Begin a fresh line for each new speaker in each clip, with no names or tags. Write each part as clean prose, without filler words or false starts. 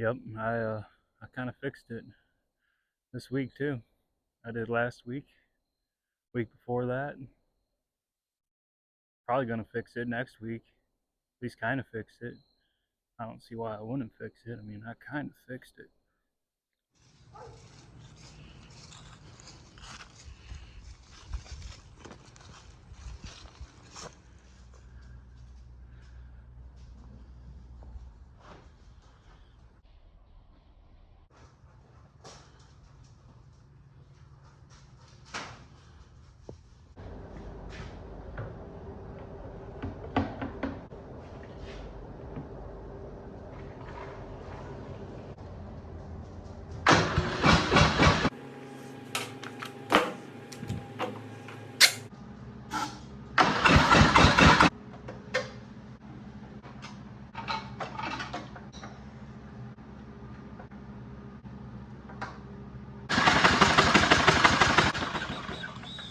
Yep, I kind of fixed it this week too. I did last week, week before that. Probably gonna fix it next week. At least kind of fix it. I don't see why I wouldn't fix it. I mean, I kind of fixed it.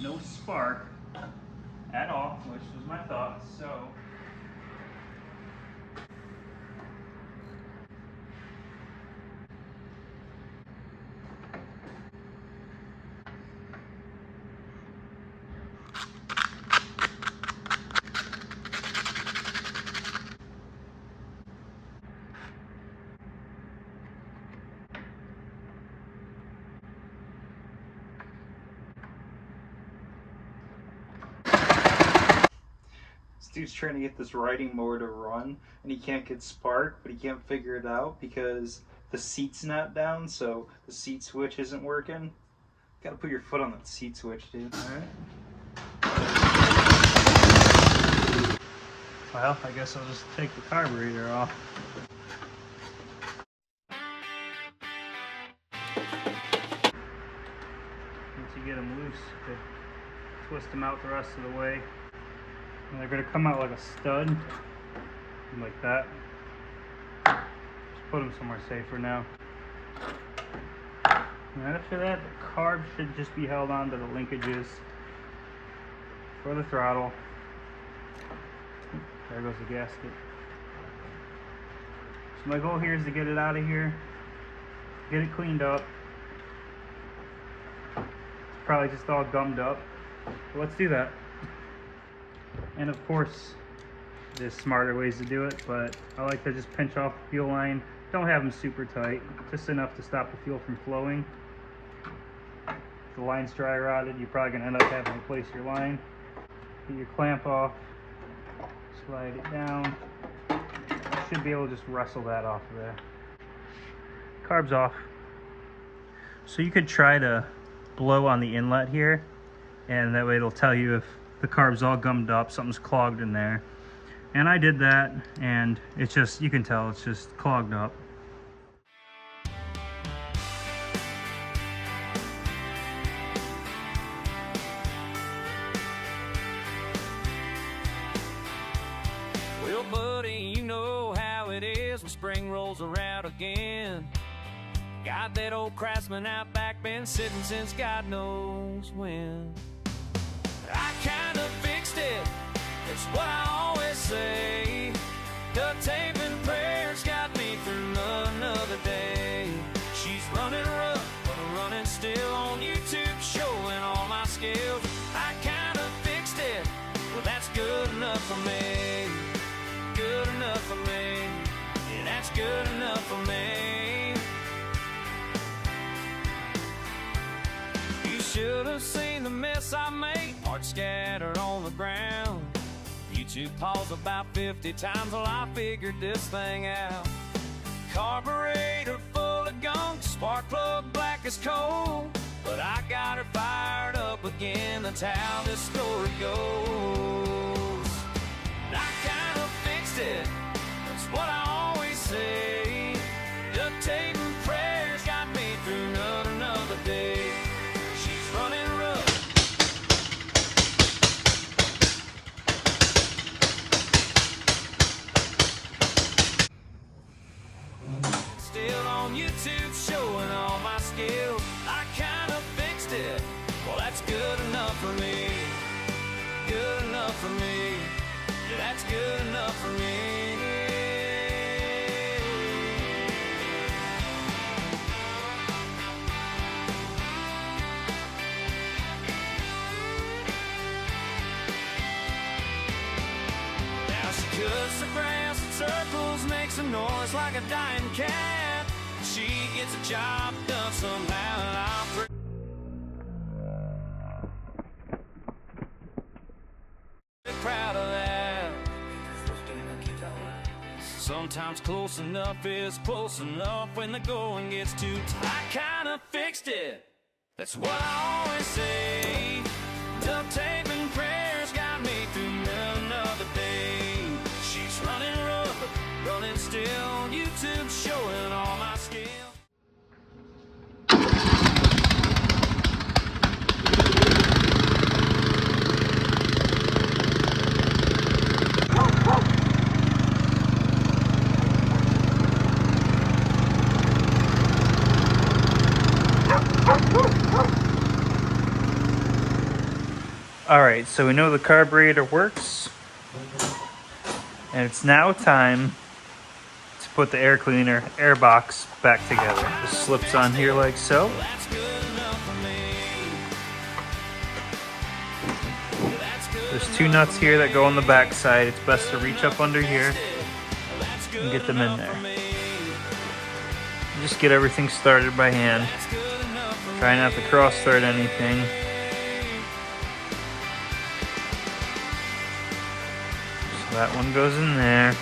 No spark at all, which was my thought. So this dude's trying to get this riding mower to run, and he can't get spark, but he can't figure it out because the seat's not down, so the seat switch isn't working. Gotta put your foot on that seat switch, dude. Alright. Well, I guess I'll just take the carburetor off. Once you get them loose, you could twist them out the rest of the way. And they're going to come out like a stud, like that. Just put them somewhere safer now. And after that, the carb should just be held on to the linkages for the throttle. There goes the gasket. So my goal here is to get it out of here, get it cleaned up. It's probably just all gummed up. But let's do that. And of course, there's smarter ways to do it, but I like to just pinch off the fuel line. Don't have them super tight, just enough to stop the fuel from flowing. If the line's dry rotted, you're probably going to end up having to replace your line. Get your clamp off, slide it down. You should be able to just wrestle that off of there. Carb's off. So you could try to blow on the inlet here, and that way it'll tell you if the carb's all gummed up, something's clogged in there. And I did that, and it's just, you can tell it's just clogged up.
Well, buddy, you know how it is when spring rolls around again. Got that old Craftsman out back, been sitting since God knows when. I kinda fixed it, it's what I always say. Duct tape and prayers got me through another day. She's running rough, but running still on YouTube, showing all my skills. I kinda fixed it, well that's good enough for me. Good enough for me, yeah, that's good enough for me. You should have seen the mess I made, parts scattered on the ground. YouTube paused about 50 times while I figured this thing out. Carburetor full of gunk, spark plug black as coal. But I got her fired up again, that's how this story goes. I kinda fixed it, that's what I always say. Duct tape and prayers got me through another day. She's running rough. Still on YouTube, showing all my skills. I kinda fixed it, well that's good enough for me. Good enough for me, yeah, that's good enough for me. cuts the grass in circles, makes a noise like a dying cat. She gets a job done somehow, and I'm pretty proud of that. Sometimes close enough is close enough when the going gets too tight. I kinda fixed it, that's what I always say. Duct tape and prayers got me through another day. She's running rough, running still, YouTube showing all my skills.
Alright, so we know the carburetor works, and it's now time to put the air cleaner air box back together. This slips on here like so.
That's good enough for me. That's good.
There's two nuts here that go on the back side. It's best to reach up under here and get them in there. Just get everything started by hand. Try not to cross thread anything. So that one goes in there.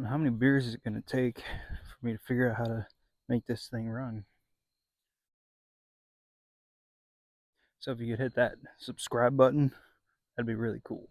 How many beers is it going to take for me to figure out how to make this thing run? So if you could hit that subscribe button, that'd be really cool.